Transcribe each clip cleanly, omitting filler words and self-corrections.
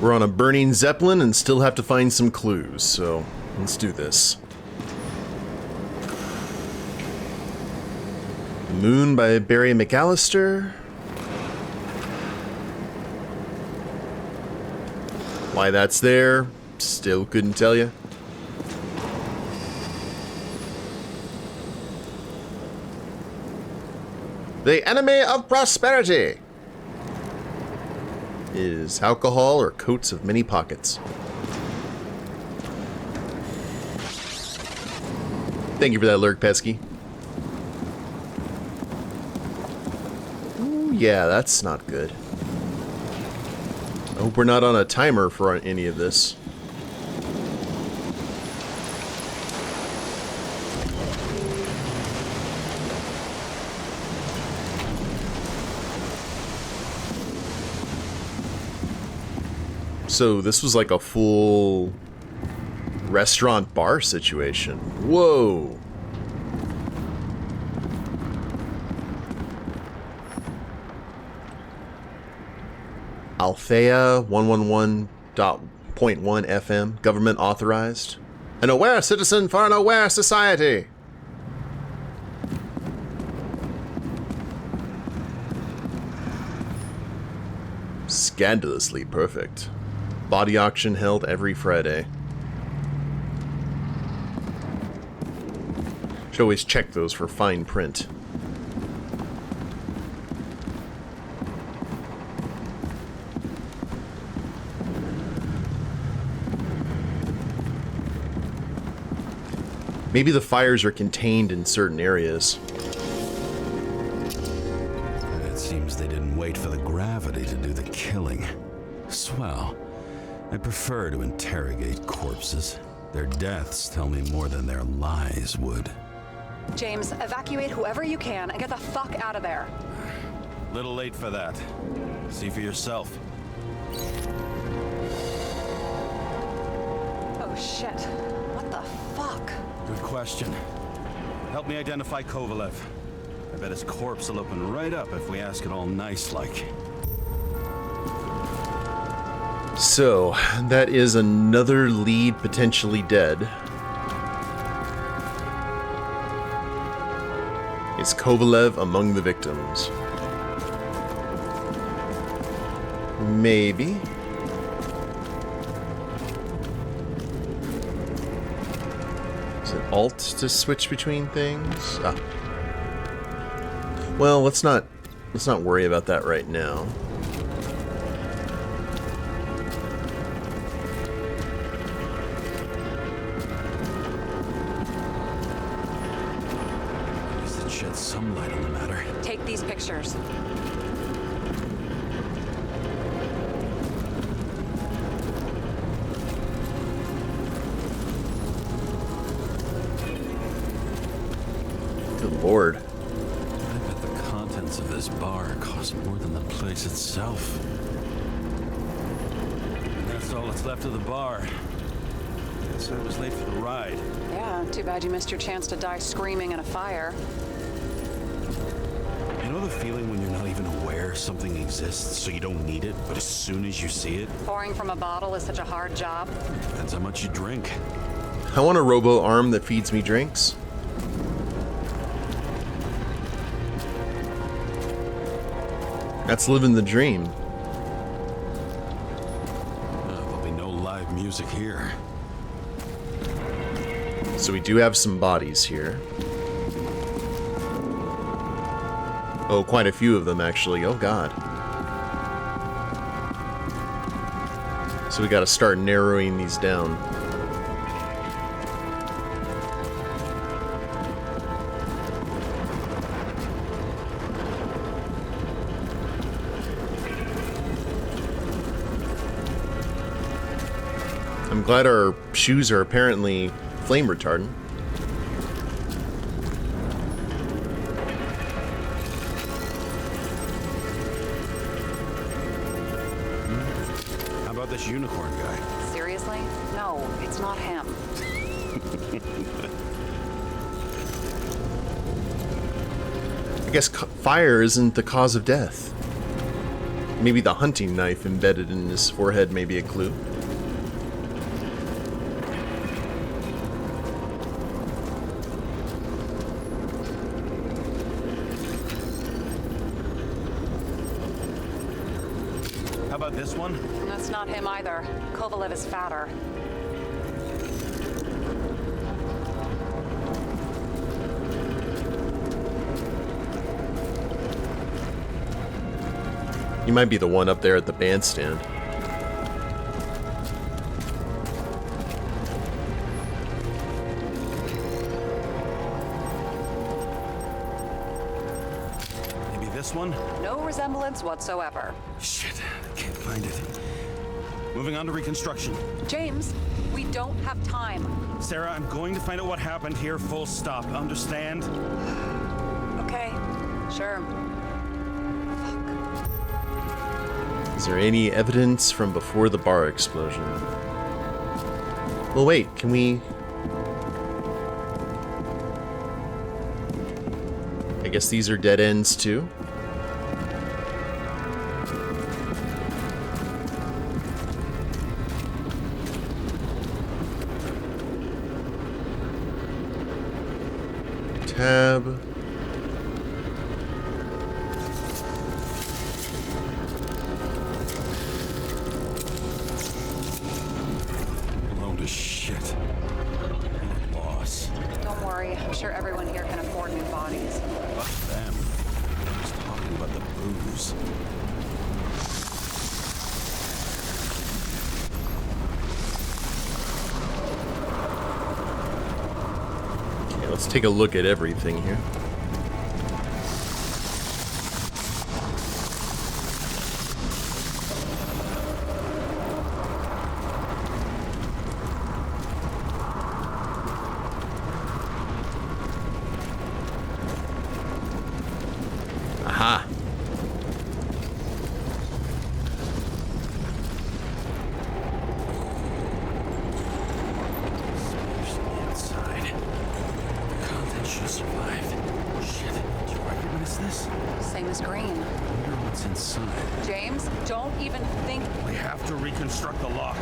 We're on a burning Zeppelin and still have to find some clues, so let's do this. The Moon by Barry McAllister. Why that's there, still couldn't tell you. The enemy of prosperity is alcohol or coats of many pockets. Thank you for that lurk, Pesky. Ooh, yeah, that's not good. I hope we're not on a timer for any of this. So this was like a full restaurant bar situation. Whoa. Althea 111.1 FM, government authorized. An aware citizen for an aware society. Scandalously perfect. Body auction held every Friday. Should always check those for fine print. Maybe the fires are contained in certain areas. It seems they didn't wait for the gravity to do the killing. Swell. I prefer to interrogate corpses. Their deaths tell me more than their lies would. James, evacuate whoever you can and get the fuck out of there. Little late for that. See for yourself. Oh shit. What the fuck? Good question. Help me identify Kovalev. I bet his corpse will open right up if we ask it all nice-like. So, that is another lead potentially dead. Is Kovalev among the victims? Maybe. Is it Alt to switch between things? Ah. Well, let's not worry about that right now. Shed some light on the matter. Take these pictures. Good lord. I bet the contents of this bar cost more than the place itself. And that's all that's left of the bar. Guess I was late for the ride. Yeah, too bad you missed your chance to die screaming in a fire. You know the feeling when you're not even aware something exists, so you don't need it, but as soon as you see it... Pouring from a bottle is such a hard job. Depends how much you drink. I want a robo arm that feeds me drinks. That's living the dream. There'll be no live music here. So we do have some bodies here. Oh, quite a few of them, actually. Oh, God. So we gotta start narrowing these down. I'm glad our shoes are apparently flame retardant. How about this unicorn guy? Seriously? No, it's not him. I guess fire isn't the cause of death. Maybe the hunting knife embedded in his forehead may be a clue. How about this one? That's not him either. Kovalev is fatter. You might be the one up there at the bandstand. Maybe this one? No resemblance whatsoever. Shit, I can't find it. Moving on to reconstruction. James, we don't have time. Sarah, I'm going to find out what happened here, full stop. Understand? Okay, sure. Is there any evidence from before the bar explosion? Well, wait, can we... I guess these are dead ends too? Tab. Load of shit. Loss. Don't worry, I'm sure everyone here can afford new bodies. Fuck them. I was talking about the booze. Okay, let's take a look at everything here. Aha. Inside. The content should have survived. Shit, do you recognize this? Same as green. Wonder what's inside. James, don't even think. We have to reconstruct the lock.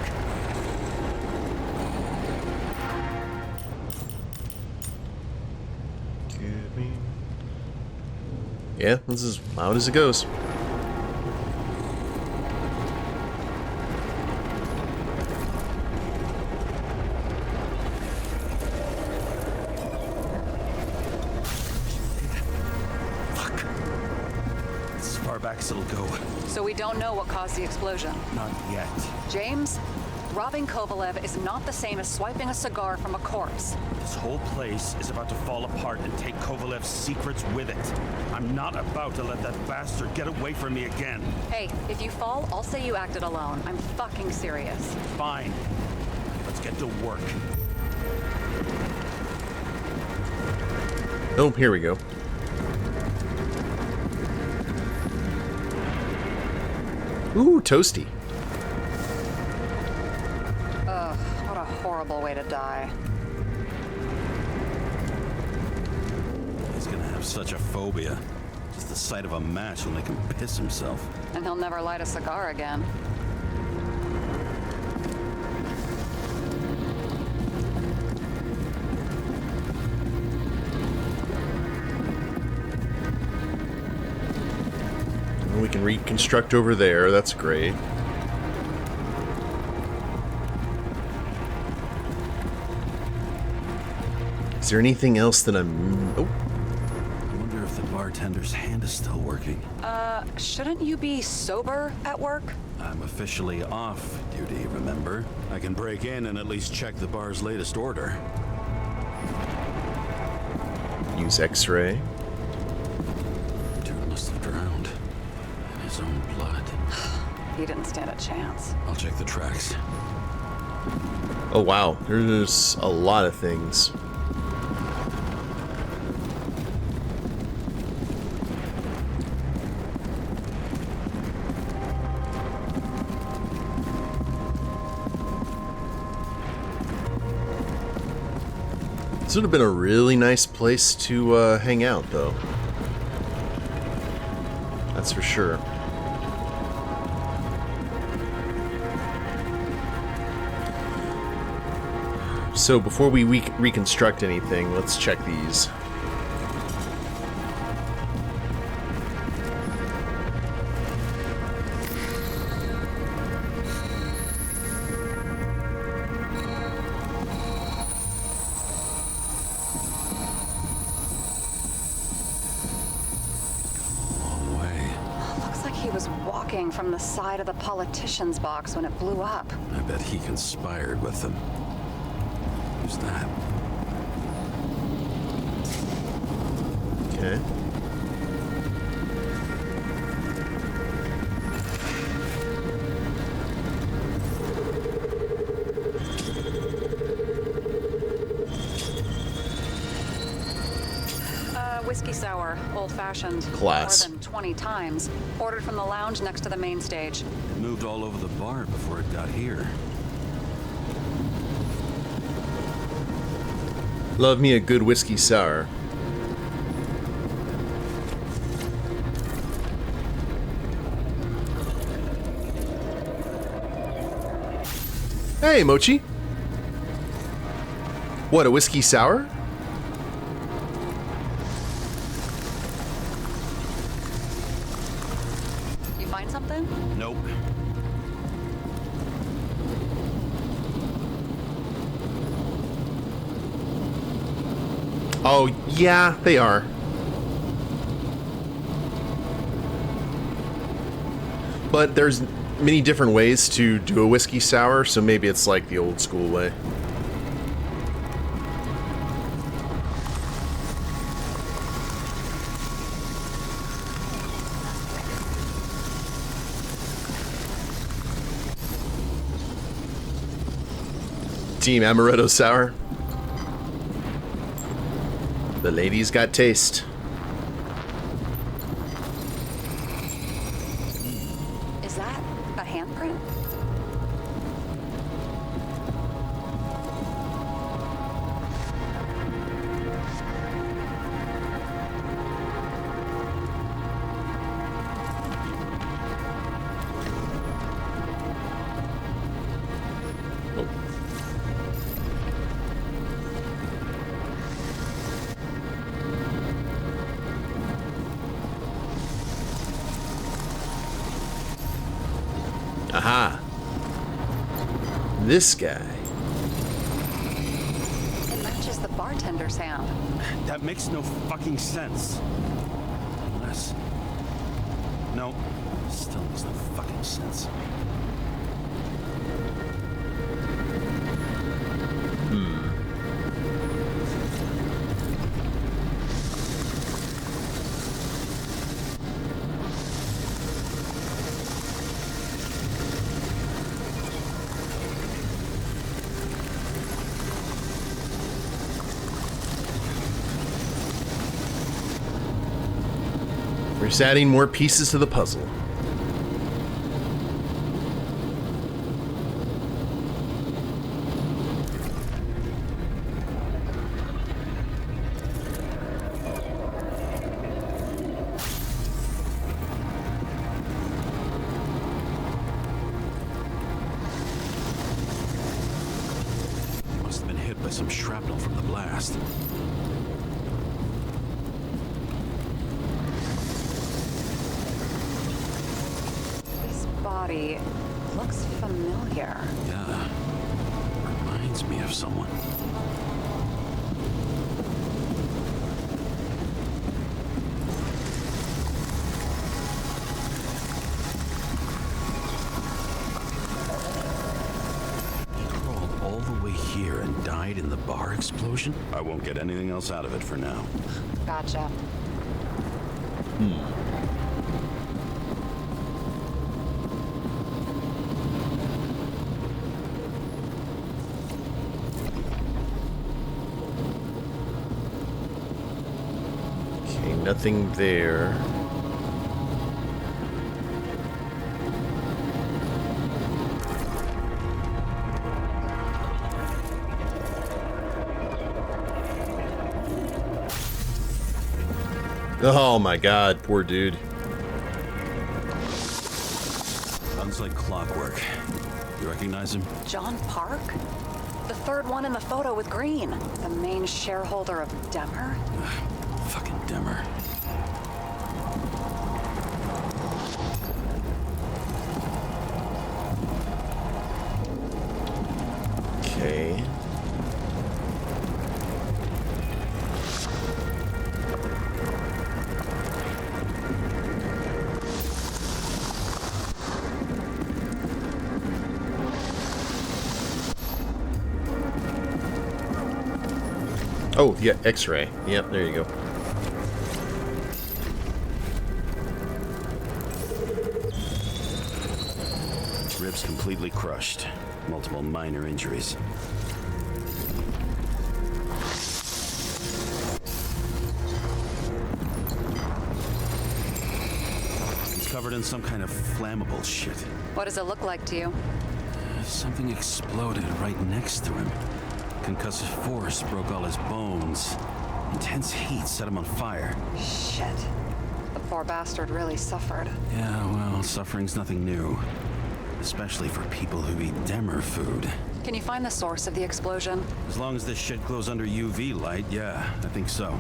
Yeah, this is as loud as it goes. Fuck. It's as far back as it'll go. So we don't know what caused the explosion. Not yet. James, robbing Kovalev is not the same as swiping a cigar from a corpse. This whole place is about to fall apart and take Kovalev's secrets with it. I'm not about to let that bastard get away from me again. Hey, if you fall, I'll say you acted alone. I'm fucking serious. Fine. Let's get to work. Oh, here we go. Ooh, toasty. Ugh, what a horrible way to die. He's gonna have such a phobia. Just the sight of a match will make him piss himself. And he'll never light a cigar again. We can reconstruct over there. That's great. Is there anything else that I'm... Oh, I wonder if the bartender's hand is still working. Shouldn't you be sober at work? I'm officially off duty, remember? I can break in and at least check the bar's latest order. use X-ray. Dude must have drowned in his own blood. He didn't stand a chance. I'll check the tracks. Oh wow, there's a lot of things. This would have been a really nice place to hang out, though. That's for sure. So before we reconstruct anything, let's check these. Long way. Looks like he was walking from the side of the politician's box when it blew up. I bet he conspired with them. Who's that? Okay. Whiskey sour, old-fashioned. Class. More than 20 times. Ordered from the lounge next to the main stage. It moved all over the bar before it got here. Love me a good whiskey sour. Hey, Mochi. What, a whiskey sour? You find something? Nope. Oh, yeah, they are. But there's many different ways to do a whiskey sour, so maybe it's like the old school way. Team Amaretto Sour. The ladies got taste. Is that a handprint? Aha. This guy. It matches the bartender sound. That makes no fucking sense. Unless... No. Still makes no fucking sense. We're just adding more pieces to the puzzle. Must have been hit by some shrapnel from the blast. Body looks familiar. Yeah. Reminds me of someone. He crawled all the way here and died in the bar explosion? I won't get anything else out of it for now. Gotcha. Okay, nothing there. Oh my god, poor dude. Runs like clockwork. You recognize him? John Park? The third one in the photo with green. The main shareholder of Demmer? Fucking Demmer. Okay. Oh, yeah, X-ray. Yep, there you go. Ribs completely crushed. Multiple minor injuries. He's covered in some kind of flammable shit. What does it look like to you? Something exploded right next to him. Concussive force broke all his bones. Intense heat set him on fire. Shit. The poor bastard really suffered. Yeah, well, suffering's nothing new. Especially for people who eat Demmer food. Can you find the source of the explosion? As long as this shit glows under UV light, yeah, I think so.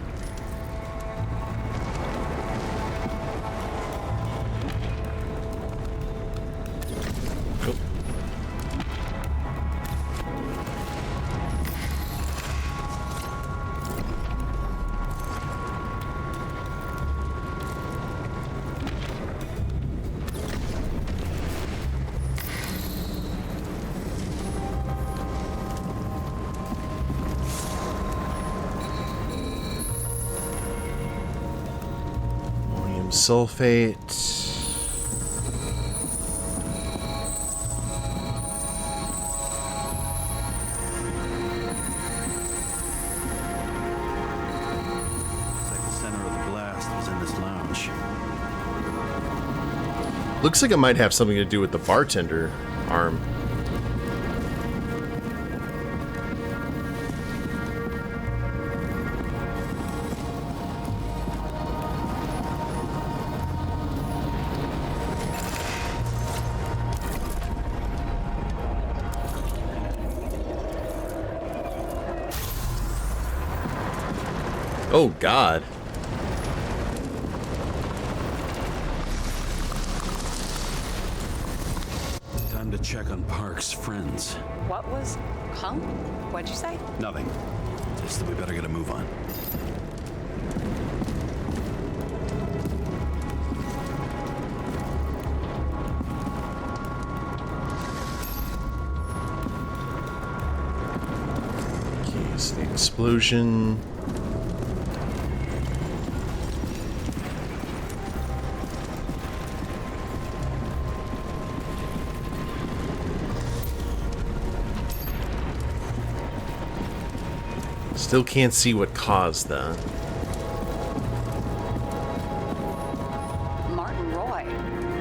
Sulfate. Looks like the center of the blast was in this lounge. Looks like it might have something to do with the bartender arm. Oh, God. Time to check on Park's friends. What was... Huh? What'd you say? Nothing. Just that we better get a move on. Keys, the explosion. Still can't see what caused that. Martin Roy,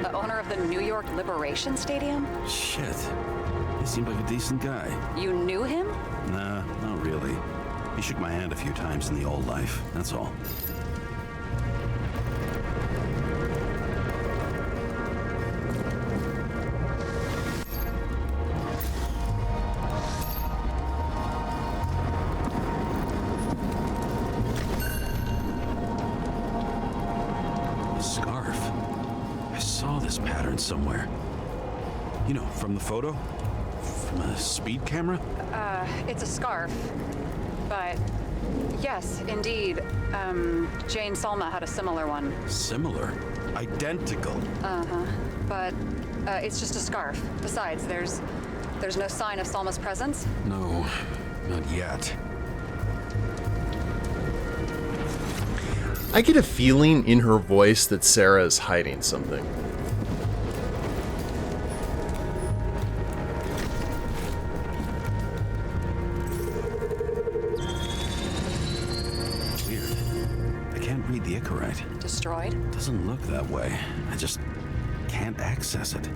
the owner of the New York Liberation Stadium? Shit. He seemed like a decent guy. You knew him? Nah, not really. He shook my hand a few times in the old life, that's all. Somewhere. You know, from the photo? From a speed camera? It's a scarf. But, yes, indeed. Jane Salma had a similar one. Similar? Identical? Uh-huh. But, it's just a scarf. Besides, there's no sign of Salma's presence? No, not yet. I get a feeling in her voice that Sarah is hiding something. The Icarus. Destroyed? Doesn't look that way. I just can't access it.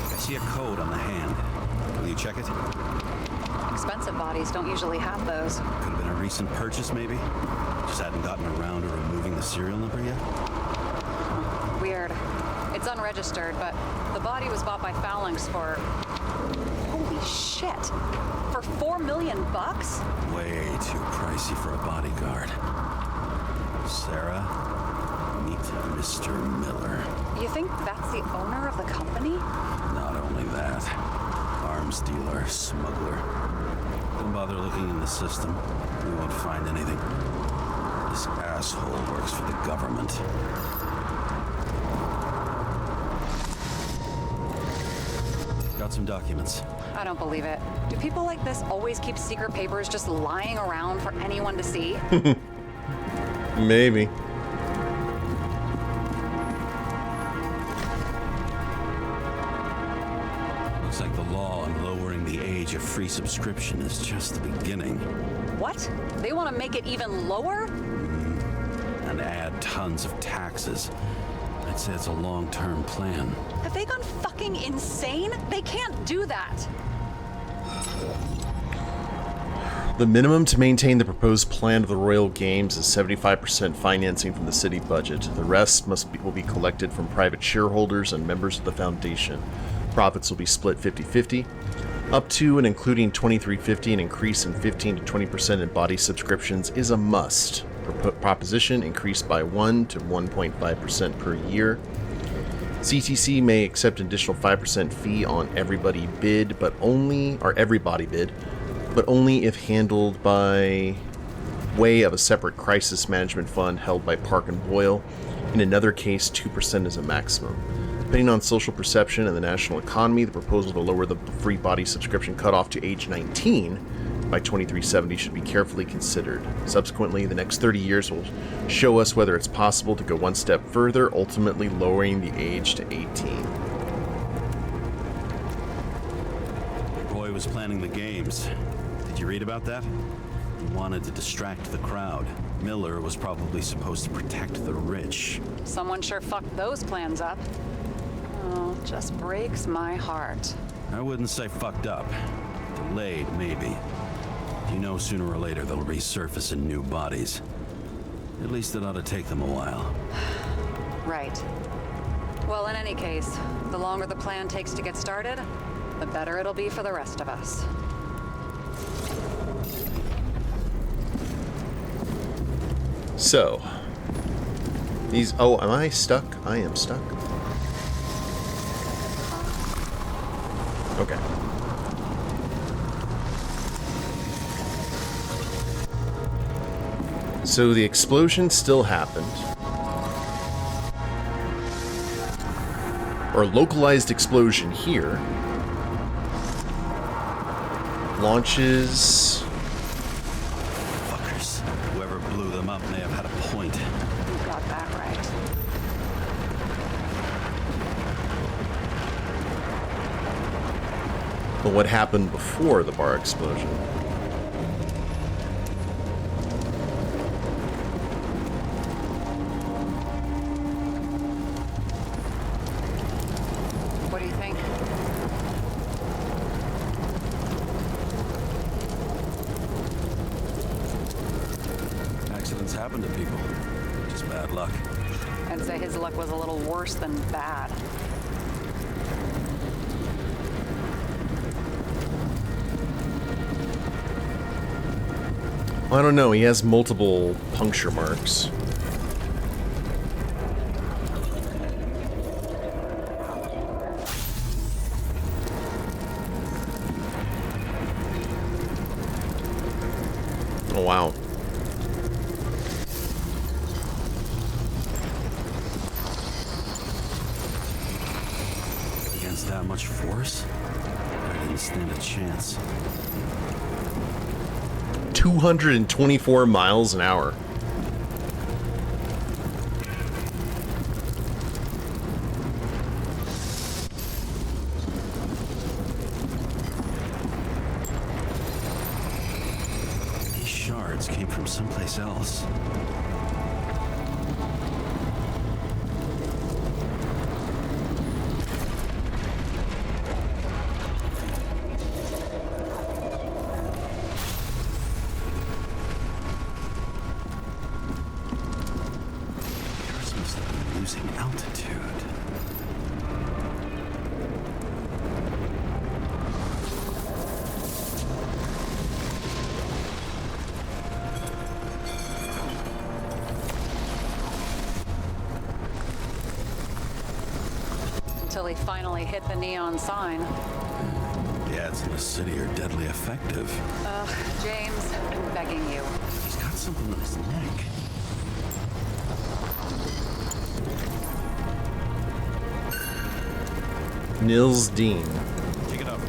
I see a code on the hand. Will you check it? expensive bodies don't usually have those. Could have been a recent purchase, maybe? Just hadn't gotten around to removing the serial number yet? Weird. It's unregistered, but the body was bought by Phalanx for... Holy shit! For $4 million? Way too pricey for a bodyguard. Sarah, meet Mr. Miller. You think that's the owner of the company? Not only that, arms dealer, smuggler. Don't bother looking in the system. You won't find anything. This asshole works for the government. Got some documents. I don't believe it. Do people like this always keep secret papers just lying around for anyone to see? Maybe. Looks like the law on lowering the age of free subscription is just the beginning. What? They want to make it even lower? And add tons of taxes. I'd say it's a long-term plan. Have they gone fucking insane? They can't do that. The minimum to maintain the proposed plan of the Royal Games is 75% financing from the city budget. The rest will be collected from private shareholders and members of the foundation. Profits will be split 50-50. Up to and including 2350, an increase in 15 to 20% in body subscriptions is a must. Proposition increased by 1 to 1.5% per year. CTC may accept an additional 5% fee on everybody bid, but only if handled by way of a separate crisis management fund held by Park and Boyle. In another case, 2% is a maximum. Depending on social perception and the national economy, the proposal to lower the free body subscription cutoff to age 19 by 2370 should be carefully considered. Subsequently, the next 30 years will show us whether it's possible to go one step further, ultimately lowering the age to 18. Roy was planning the games. Did you read about that? He wanted to distract the crowd. Miller was probably supposed to protect the rich. Someone sure fucked those plans up. Oh, just breaks my heart. I wouldn't say fucked up. Delayed, maybe. You know sooner or later they'll resurface in new bodies. At least it ought to take them a while. Right. Well, in any case, the longer the plan takes to get started, the better it'll be for the rest of us. So, these... Oh, am I stuck? I am stuck. Okay. So the explosion still happened. Or localized explosion here. Launches... Fuckers. Whoever blew them up may have had a point. You got that right. But what happened before the bar explosion? What do you think? Accidents happen to people. Just bad luck. I'd say his luck was a little worse than bad. Well, I don't know. He has multiple puncture marks. Oh, wow. Against that much force? I didn't stand a chance. 224 miles an hour. These shards came from someplace else. until he finally hit the neon sign. The ads in the city are deadly effective. James, I'm begging you. He's got something on his neck. Nils Dean. Take it off.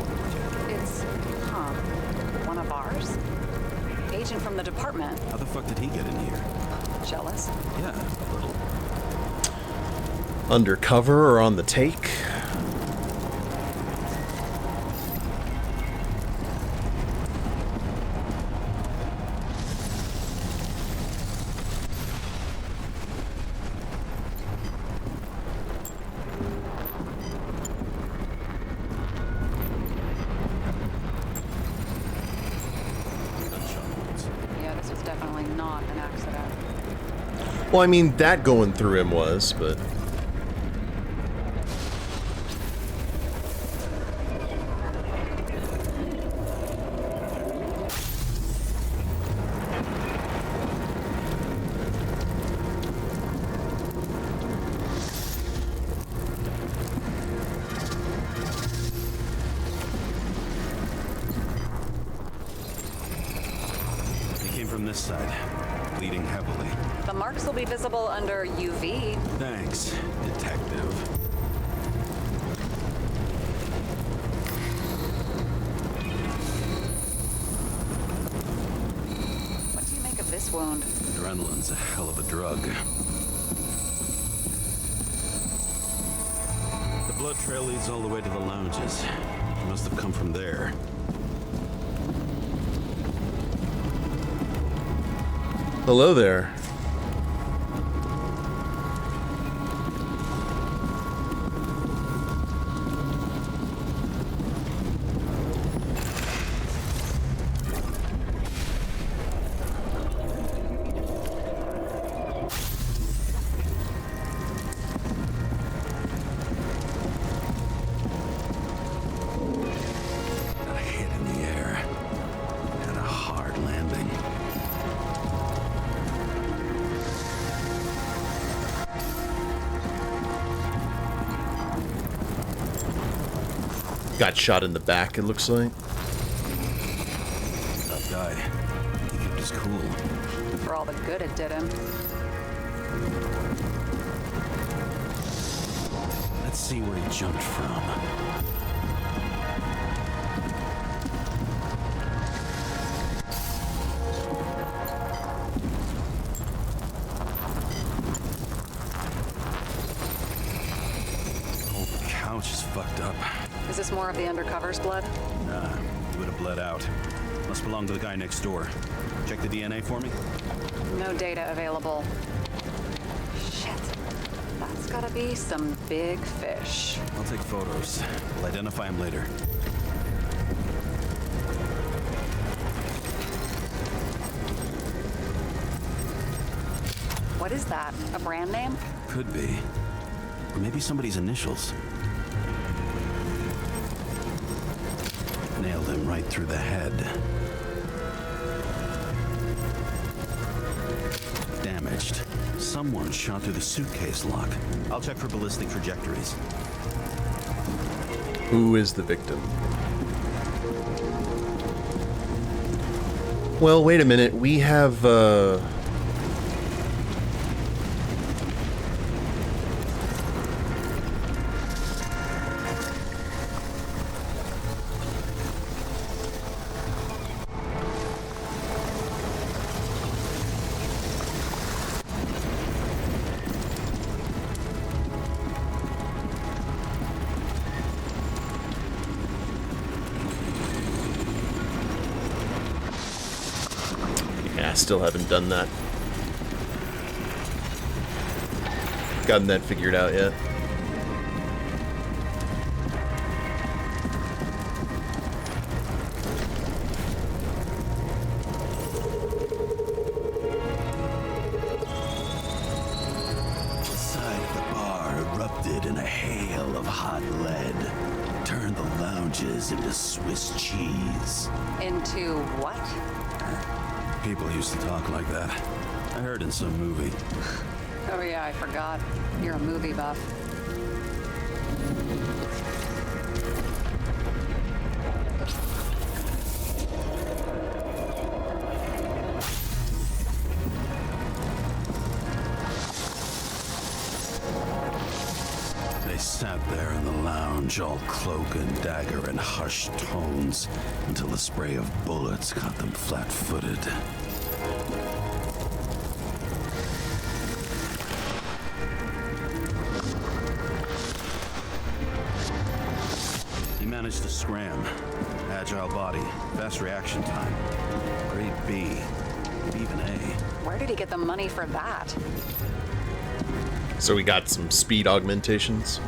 It's, one of ours? Agent from the department. How the fuck did he get in here? Jealous? Yeah, a little. Undercover or on the take? Yeah, this was definitely not an accident. Well, I mean, that going through him was, but... From this side, bleeding heavily. The marks will be visible under UV. Thanks, detective. What do you make of this wound? Adrenaline's a hell of a drug. The blood trail leads all the way to the lounges. It must have come from there. Hello there. A hit in the air. And a hard landing. Got shot in the back, it looks like. Tough guy. He kept his cool. For all the good it did him. Let's see where he jumped from. The whole couch is fucked up. Is this more of the undercover's blood? Nah, he would have bled out. Must belong to the guy next door. Check the DNA for me? No data available. Shit. That's gotta be some big fish. I'll take photos. We'll identify him later. What is that? A brand name? Could be. Or maybe somebody's initials. Nailed him right through the head. Damaged. Someone shot through the suitcase lock. I'll check for ballistic trajectories. Who is the victim? Well, wait a minute. We have, I still haven't done that. Gotten that figured out yet. The side of the bar erupted in a hail of hot lead. Turned the lounges into Swiss cheese. Into what? People used to talk like that. I heard in some movie. Oh yeah, I forgot. You're a movie buff. They sat there in the lounge, all cloak and dagger and hushed tones, until the spray of bullets caught them flat-footed. He managed to scram. Agile body, fast reaction time. Grade B, maybe even A. Where did he get the money for that? So we got some speed augmentations.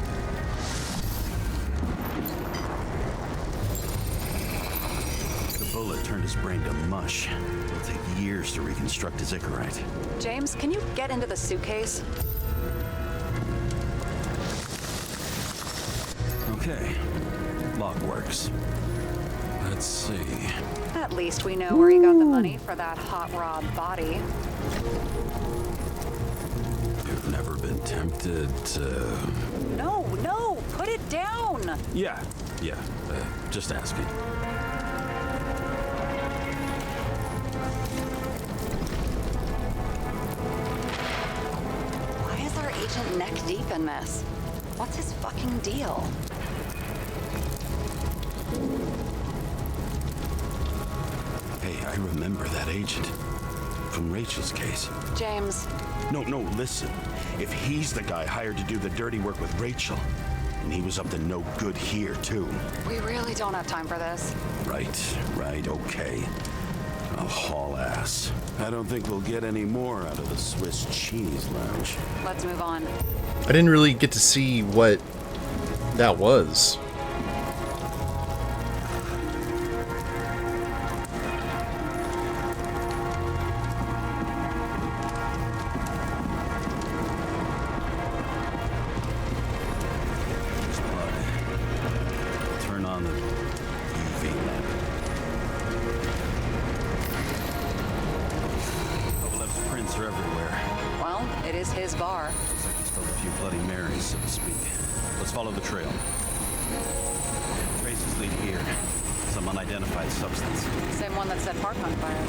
The bullet turned his brain to mush. It'll take years to reconstruct his Icarite. James, can you get into the suitcase? Okay, log works. Let's see. At least we know where he got the money for that hot rod body. You've never been tempted to... No, put it down! Yeah, just asking. Why is our agent neck deep in this? What's his fucking deal? Hey, I remember that agent. From Rachel's case. James, No, listen. If he's the guy hired to do the dirty work with Rachel, and he was up to no good here, too. we really don't have time for this. Right, okay. I'll haul ass. I don't think we'll get any more out of the Swiss cheese lounge. Let's move on. I didn't really get to see what that was. There's blood. Turn on the UV lamp. Kovalev's prints are everywhere. Well, it is his bar. Looks like he spilled a few Bloody Marys, so to speak. Let's follow the trail. Traces lead here. Some unidentified substance. Same one that set Park on fire.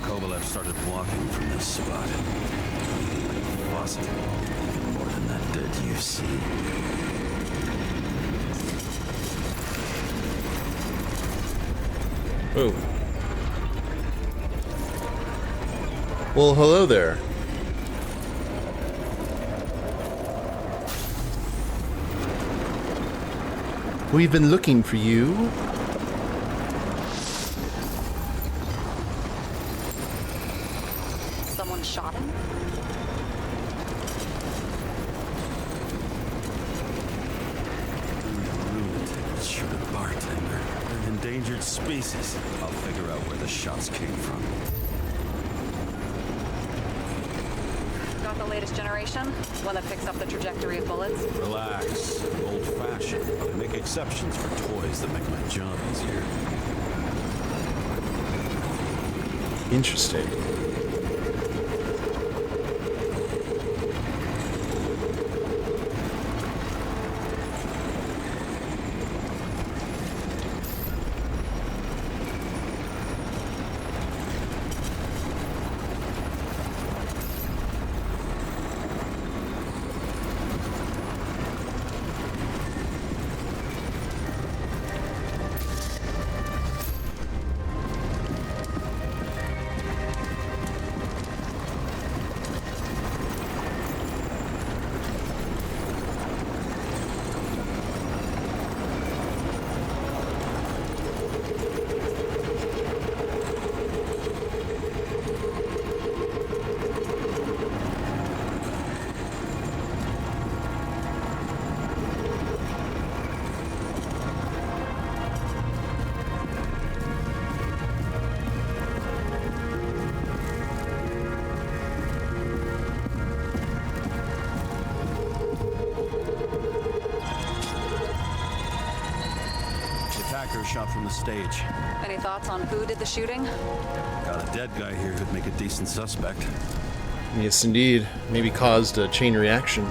Kovalev started walking from this spot. Like a faucet. Even more than that dirt you've seen. Oh. Well, hello there. We've been looking for you. Someone shot him? Lunatic shootout bartender. An endangered species. I'll figure out where the shots came from. Got the latest generation? One that picks up the trajectory of bullets? Relax. Old-fashioned. I make exceptions for toys that make my job easier. Interesting. Attacker shot from the stage. Any thoughts on who did the shooting? Got a dead guy here who'd make a decent suspect. Yes, indeed. Maybe caused a chain reaction.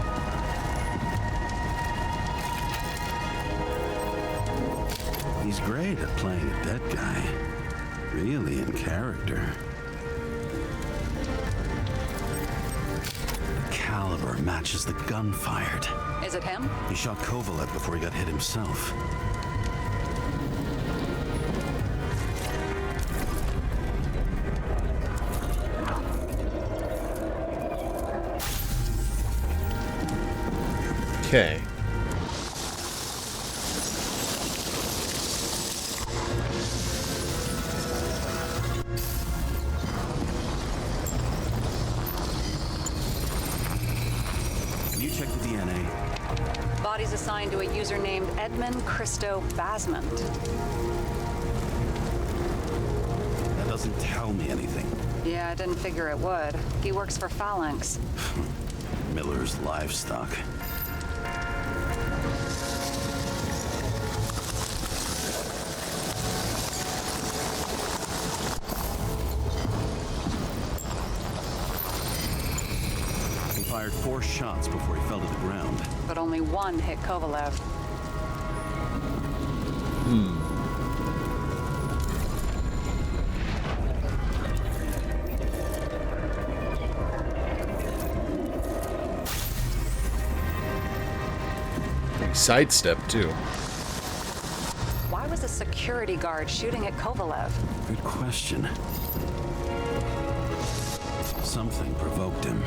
great at playing a dead guy. Really in character. The caliber matches the gun fired. Is it him? He shot Kovalev before he got hit himself. Okay. You check the DNA. Body's assigned to a user named Edmund Christo Basmont. That doesn't tell me anything. Yeah, I didn't figure it would. He works for Phalanx. Miller's livestock. He fired 4 shots before he fell to the ground. But only one hit Kovalev. Sidestep, too. Why was a security guard shooting at Kovalev? Good question. Something provoked him.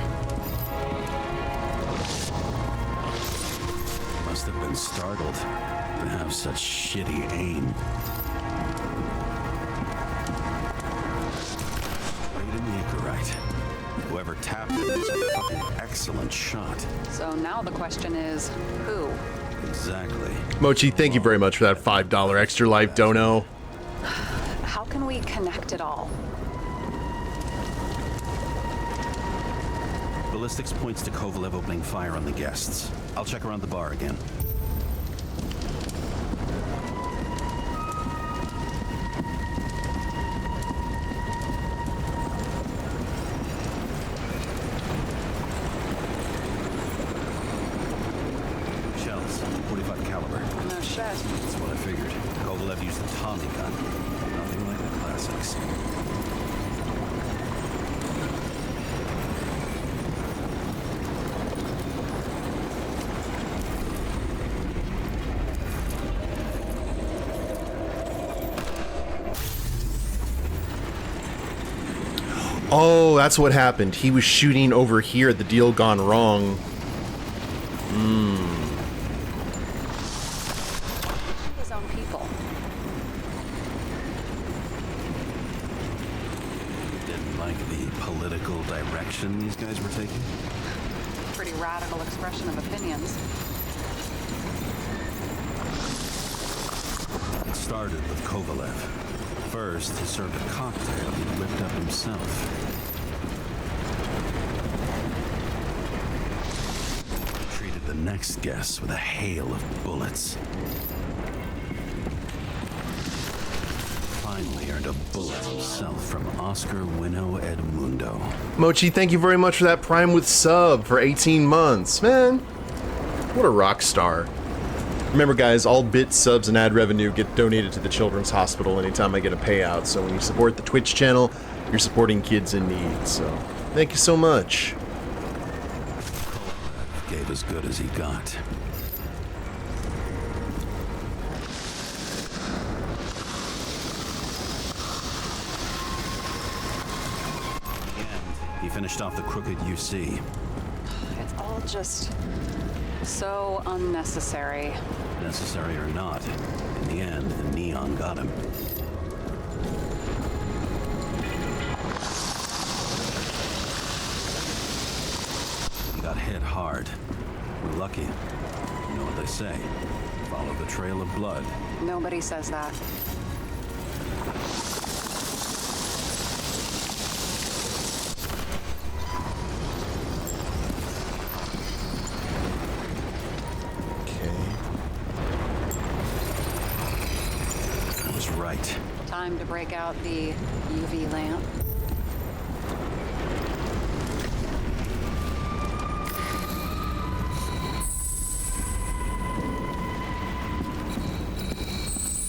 Must have been startled to have such shitty aim. Right in the Icarite. Whoever tapped it was a fucking excellent shot. So now the question is, who? Exactly. Mochi, thank you very much for that $5 extra life dono. How can we connect it all? Ballistics points to Kovalev opening fire on the guests. I'll check around the bar again. Shells, 45 caliber. No shit. That's what I figured. Kovalev used the Tommy gun. Nothing like the classics. Oh, that's what happened. He was shooting over here at the deal gone wrong. His own people. Didn't like the political direction these guys were taking. Pretty radical expression of opinions. It started with Kovalev. First, he served a cocktail he whipped up himself. Treated the next guest with a hail of bullets. Finally earned a bullet himself from Oscar Winnow Edmundo. Mochi, thank you very much for that Prime with sub for 18 months. Man, what a rock star. Remember, guys, all bits, subs, and ad revenue get donated to the Children's Hospital anytime I get a payout. So when you support the Twitch channel, you're supporting kids in need. So thank you so much. Gave as good as he got. And he finished off the crooked UC. It's all just so unnecessary. Necessary or not, in the end, the neon got him. He got hit hard. We're lucky. You know what they say. Follow the trail of blood. Nobody says that. Right. Time to break out the UV lamp.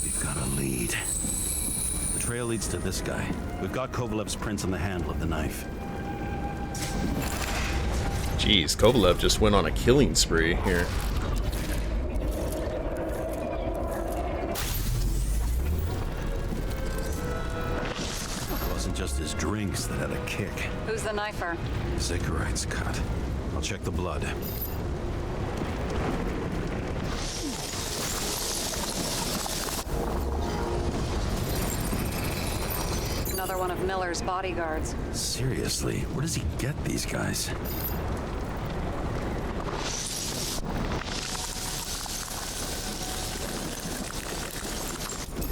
We've got a lead. trail leads to this guy. We've got Kovalev's prints on the handle of the knife. Jeez, Kovalev just went on a killing spree here. It wasn't just his drinks that had a kick. Who's the knifer? Icarus cut. I'll check the blood. Another one of Miller's bodyguards. Seriously, where does he get these guys?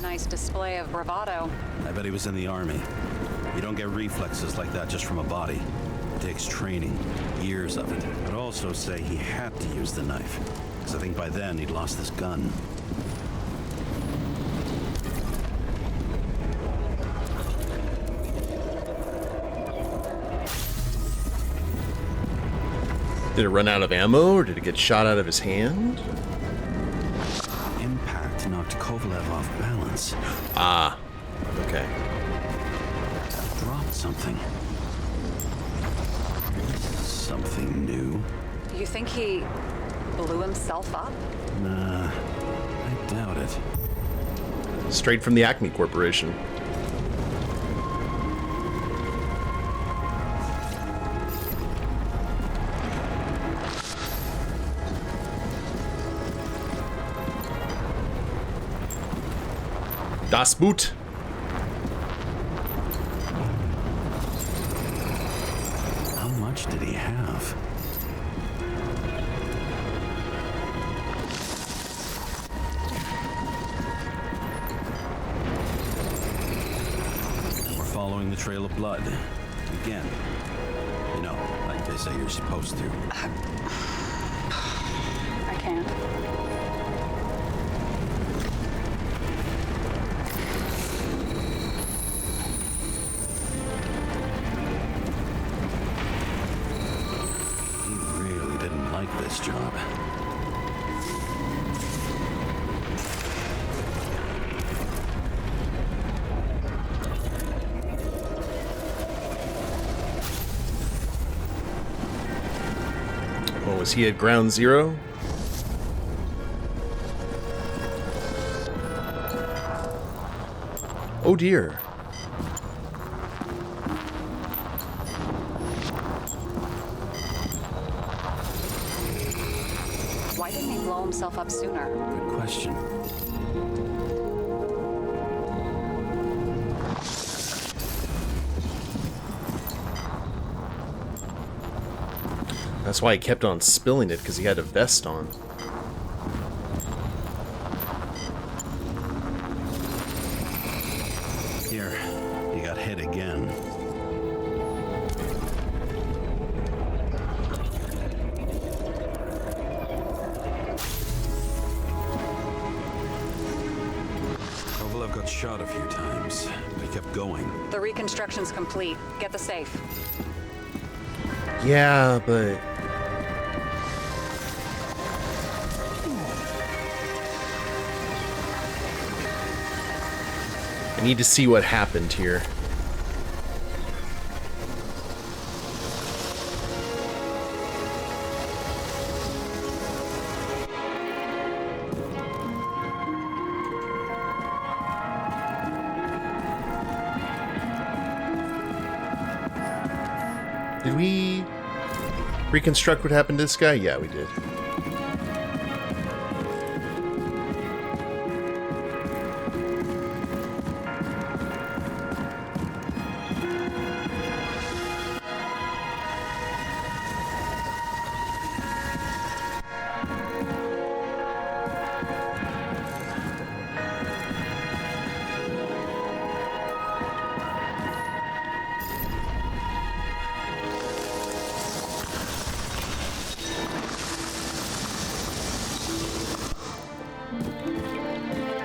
Nice display of bravado. I bet he was in the army. You don't get reflexes like that just from a body. It takes training, years of it. I'd also say he had to use the knife, because I think by then he'd lost his gun. Did it run out of ammo, or did it get shot out of his hand? Impact knocked Kovalev off balance. Ah, okay. Dropped something. Something new. You think he blew himself up? Nah, I doubt it. Straight from the Acme Corporation. Das Boot. How much did he have? We're following the trail of blood. Again. You know, like they say you're supposed to. I can't. This job. Oh, was he at ground zero? Oh dear. Why didn't he blow himself up sooner? Good question. That's why he kept on spilling it, because he had a vest on. Here, you got hit again. Kovalev got shot a few times, but he kept going. The reconstruction's complete. Get the safe. Yeah, but... I need to see what happened here. Did we reconstruct what happened to this guy? Yeah, we did.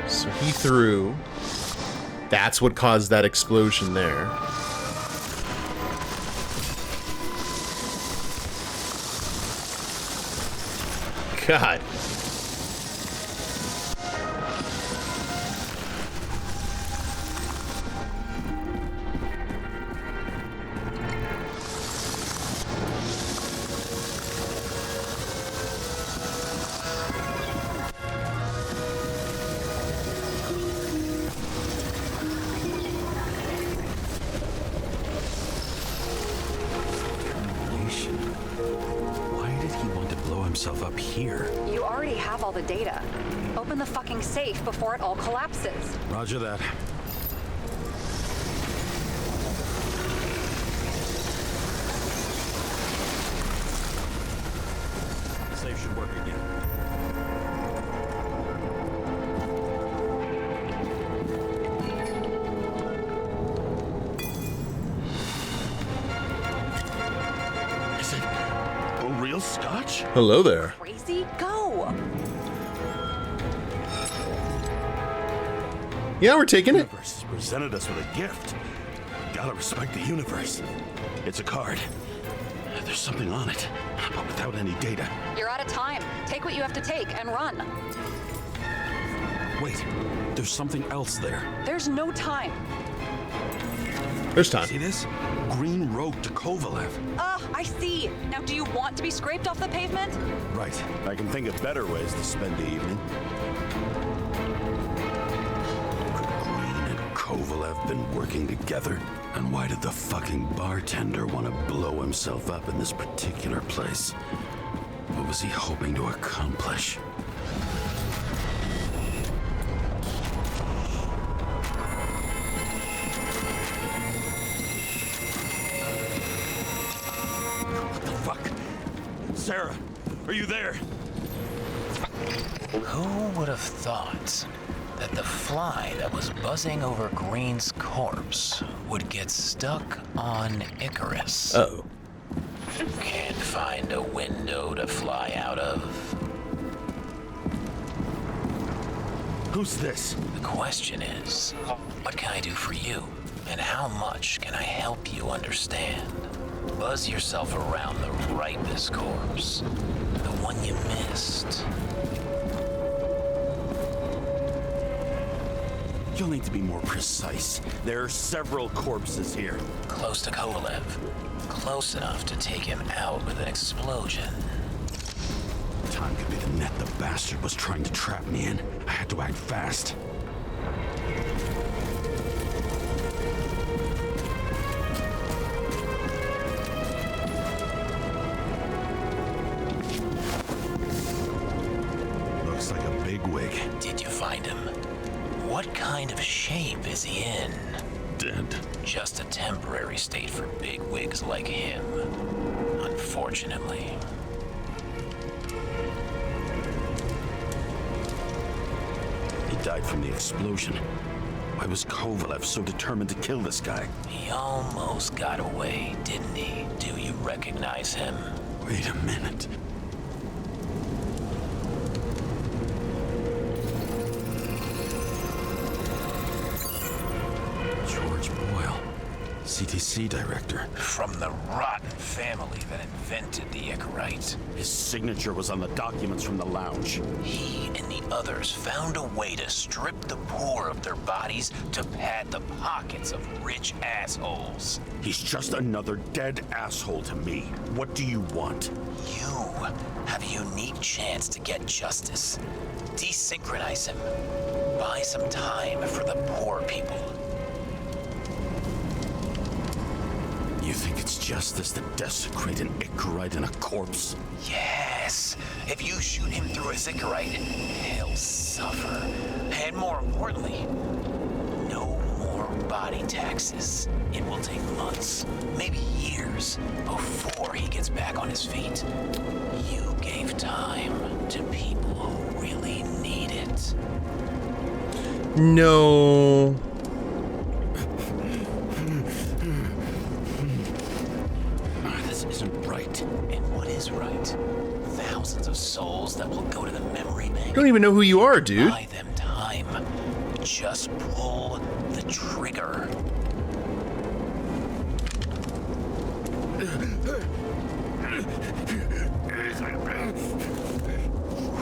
So he threw. That's what caused that explosion there. God. himself up here. You already have all the data. Open the fucking safe before it all collapses. Roger that. Safe should work again. Is it a real scotch? Hello there. Crazy? Go! Yeah, we're taking The it. universe has presented us with a gift. Gotta respect the universe. It's a card. There's something on it, but without any data. You're out of time. Take what you have to take and run. Wait, there's something else there. There's no time. There's time. See this? Green road to Kovalev. I see. Now, do you want to be scraped off the pavement? Right. I can think of better ways to spend the evening. Could Green and Kovalev been working together? And why did the fucking bartender want to blow himself up in this particular place? What was he hoping to accomplish? What the fuck? Sarah, are you there? Who would have thought that the fly that was buzzing over Green's corpse would get stuck on Icarus? Uh-oh. Can't find a window to fly out of. Who's this? The question is, what can I do for you? And how much can I help you understand? Buzz yourself around the ripest corpse, the one you missed. You'll need to be more precise. There are several corpses here. Close to Kovalev. Close enough to take him out with an explosion. Time could be the net the bastard was trying to trap me in. I had to act fast. Looks like a bigwig. Did you find him? What kind of shape is he in? Dead. Just a temporary state for big wigs like him, unfortunately. He died from the explosion. Why was Kovalev so determined to kill this guy? He almost got away, didn't he? Do you recognize him? Wait a minute. George Boyle, CTC director. From the rotten family that invented the Icarite. His signature was on the documents from the lounge. He and the others found a way to strip the poor of their bodies to pad the pockets of rich assholes. He's just another dead asshole to me. What do you want? You have a unique chance to get justice. Desynchronize him. Buy some time for the poor people. You think it's justice to desecrate an Icarite and a corpse? Yes. If you shoot him through a Icarite, he'll suffer. And more importantly, no more body taxes. It will take months, maybe years, before he gets back on his feet. You gave time to people who really need it. No. This isn't right. And what is right? Thousands of souls that will go to the memory bank. I don't even know who you are, dude. Buy them time. Just pull the trigger.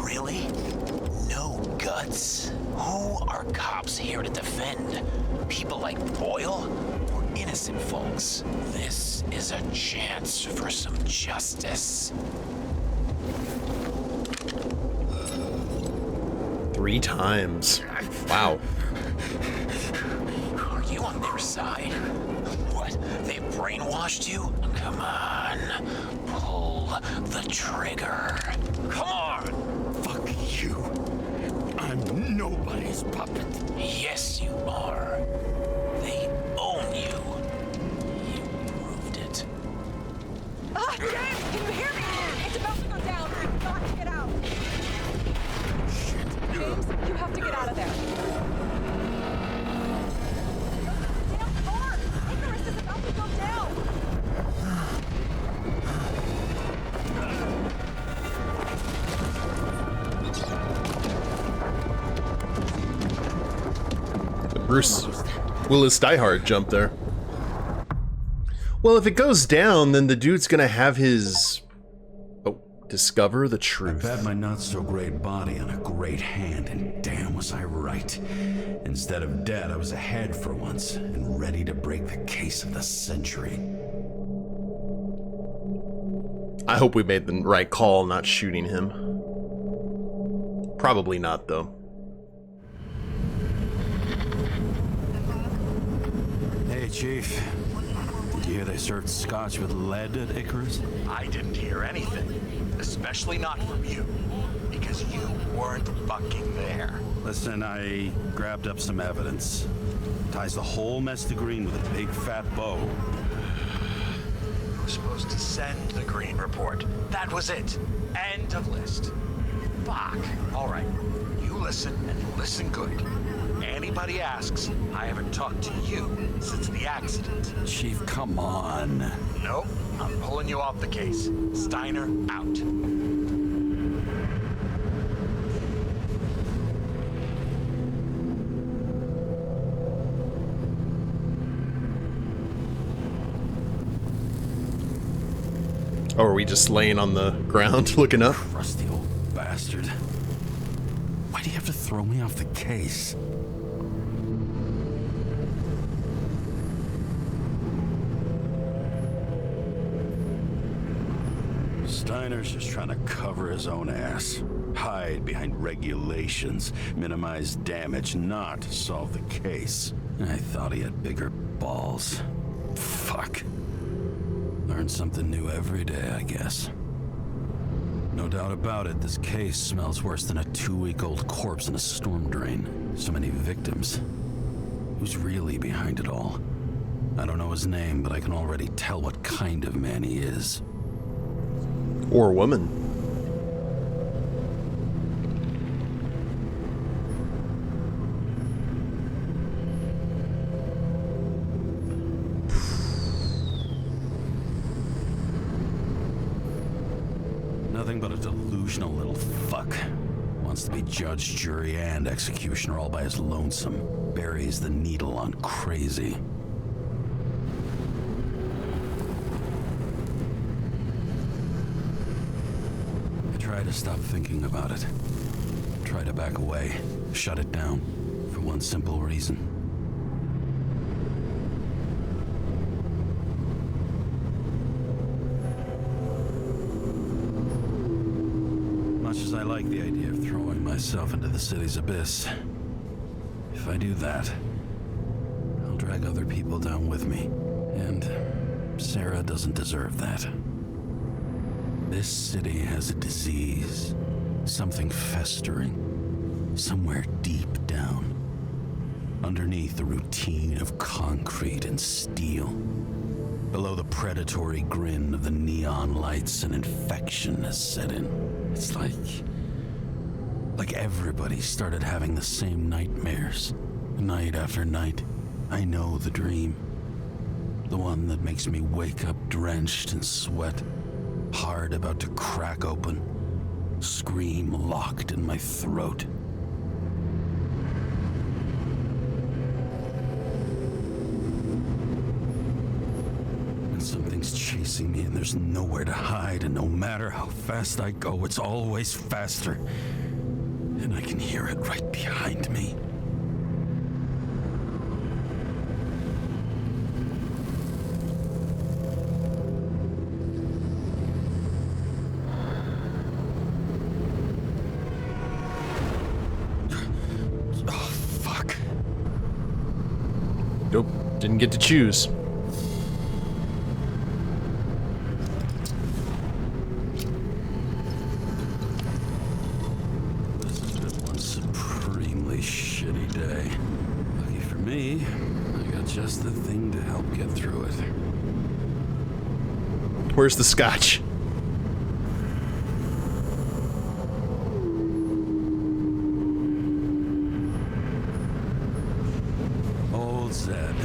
Really? No guts? Who are cops here to defend? People like Boyle or innocent folks? This is a chance for some justice. 3 times. Wow. Are you on their side? What? They brainwashed you? Come on. Pull the trigger. Come on! Fuck you. I'm nobody's puppet. Yes, you are. They own you. You proved it. Ah, James, can you hear me? It's about to go down. We've got to get out. Shit. James, you have to get out of there. Damn car! Icarus is about to go down. Bruce Willis Die Hard jump there. Well, if it goes down, then the dude's gonna have his... Oh, discover the I truth. bet my not-so-great body on a great hand, and damn was I right. Instead of dead, I was ahead for once, and ready to break the case of the century. I hope we made the right call not shooting him. Probably not, though. Hey, Chief. Did you hear they served scotch with lead at Icarus? I didn't hear anything. Especially not from you. Because you weren't fucking there. Listen, I grabbed up some evidence. Ties the whole mess to green with a big fat bow. You were supposed to send the green report. That was it. End of list. Fuck. All right. You listen and listen good. Anybody asks, I haven't talked to you since the accident. Chief, come on. Nope. I'm pulling you off the case. Steiner, out. Oh, are we just laying on the ground looking up? Rusty old bastard. Why do you have to throw me off the case? Steiner's just trying to cover his own ass. Hide behind regulations, minimize damage, not solve the case. I thought he had bigger balls. Fuck. Learn something new every day, I guess. No doubt about it, this case smells worse than a 2-week-old corpse in a storm drain. So many victims. Who's really behind it all? I don't know his name, but I can already tell what kind of man he is. Or woman. Nothing but a delusional little fuck. Wants to be judge, jury, and executioner all by his lonesome. Buries the needle on crazy. I try to stop thinking about it. Try to back away. Shut it down. For one simple reason. Much as I like the idea of throwing myself into the city's abyss, if I do that, I'll drag other people down with me. And Sarah doesn't deserve that. This city has a disease, something festering, somewhere deep down, underneath the routine of concrete and steel. Below the predatory grin of the neon lights, an infection has set in. It's like everybody started having the same nightmares, night after night. I know the dream. The one that makes me wake up drenched in sweat, heart about to crack open, scream locked in my throat. And something's chasing me and there's nowhere to hide, and no matter how fast I go, it's always faster. And I can hear it right behind me. Nope, didn't get to choose. just the thing to help get through it. Where's the scotch? Old Zed.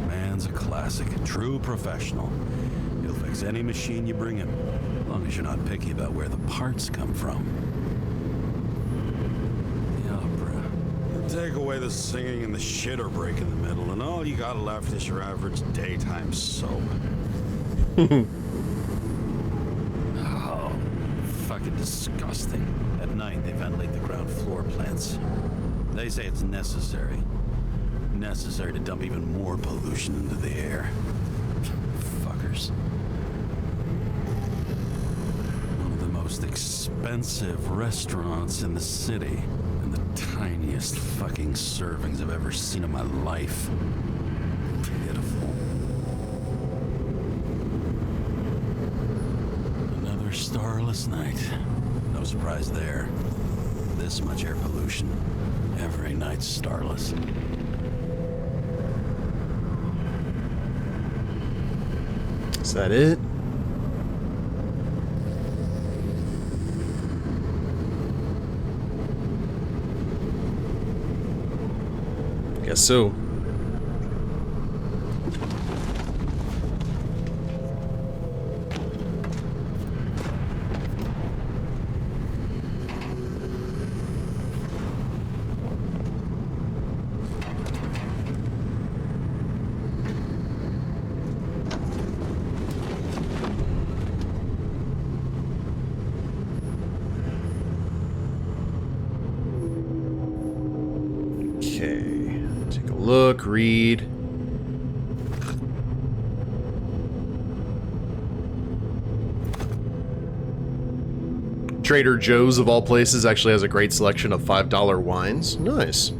Man's a classic, a true professional. He'll fix any machine you bring him, as long as you're not picky about where the parts come from. The opera. Take away the singing and the shitter break in the middle, and all you got left is your average daytime soap. Oh, fucking disgusting. At night, they ventilate the ground floor plants. They say it's necessary. Necessary to dump even more pollution into the air. Fuckers. One of the most expensive restaurants in the city, and the tiniest fucking servings I've ever seen in my life. Pitiful. Another starless night. No surprise there. This much air pollution. Every night's starless. Is that it? Guess so. Okay, take a look, read. Trader Joe's, of all places, actually has a great selection of $5 wines. Nice.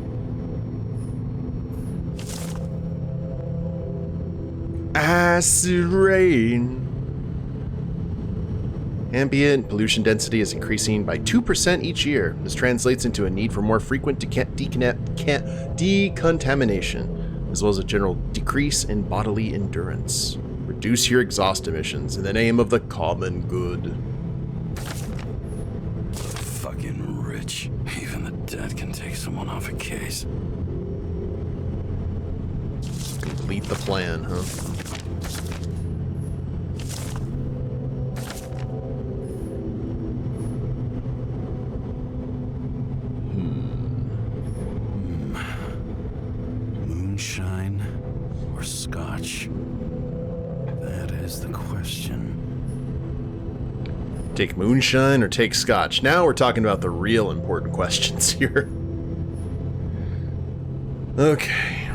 Acid rain. Ambient pollution density is increasing by 2% each year. This translates into a need for more frequent decontamination, as well as a general decrease in bodily endurance. Reduce your exhaust emissions in the name of the common good. Fucking rich. Even the dead can take someone off a case. Complete the plan, huh? Moonshine or scotch? That is the question. Take moonshine or take scotch? Now we're talking about the real important questions here. Okay.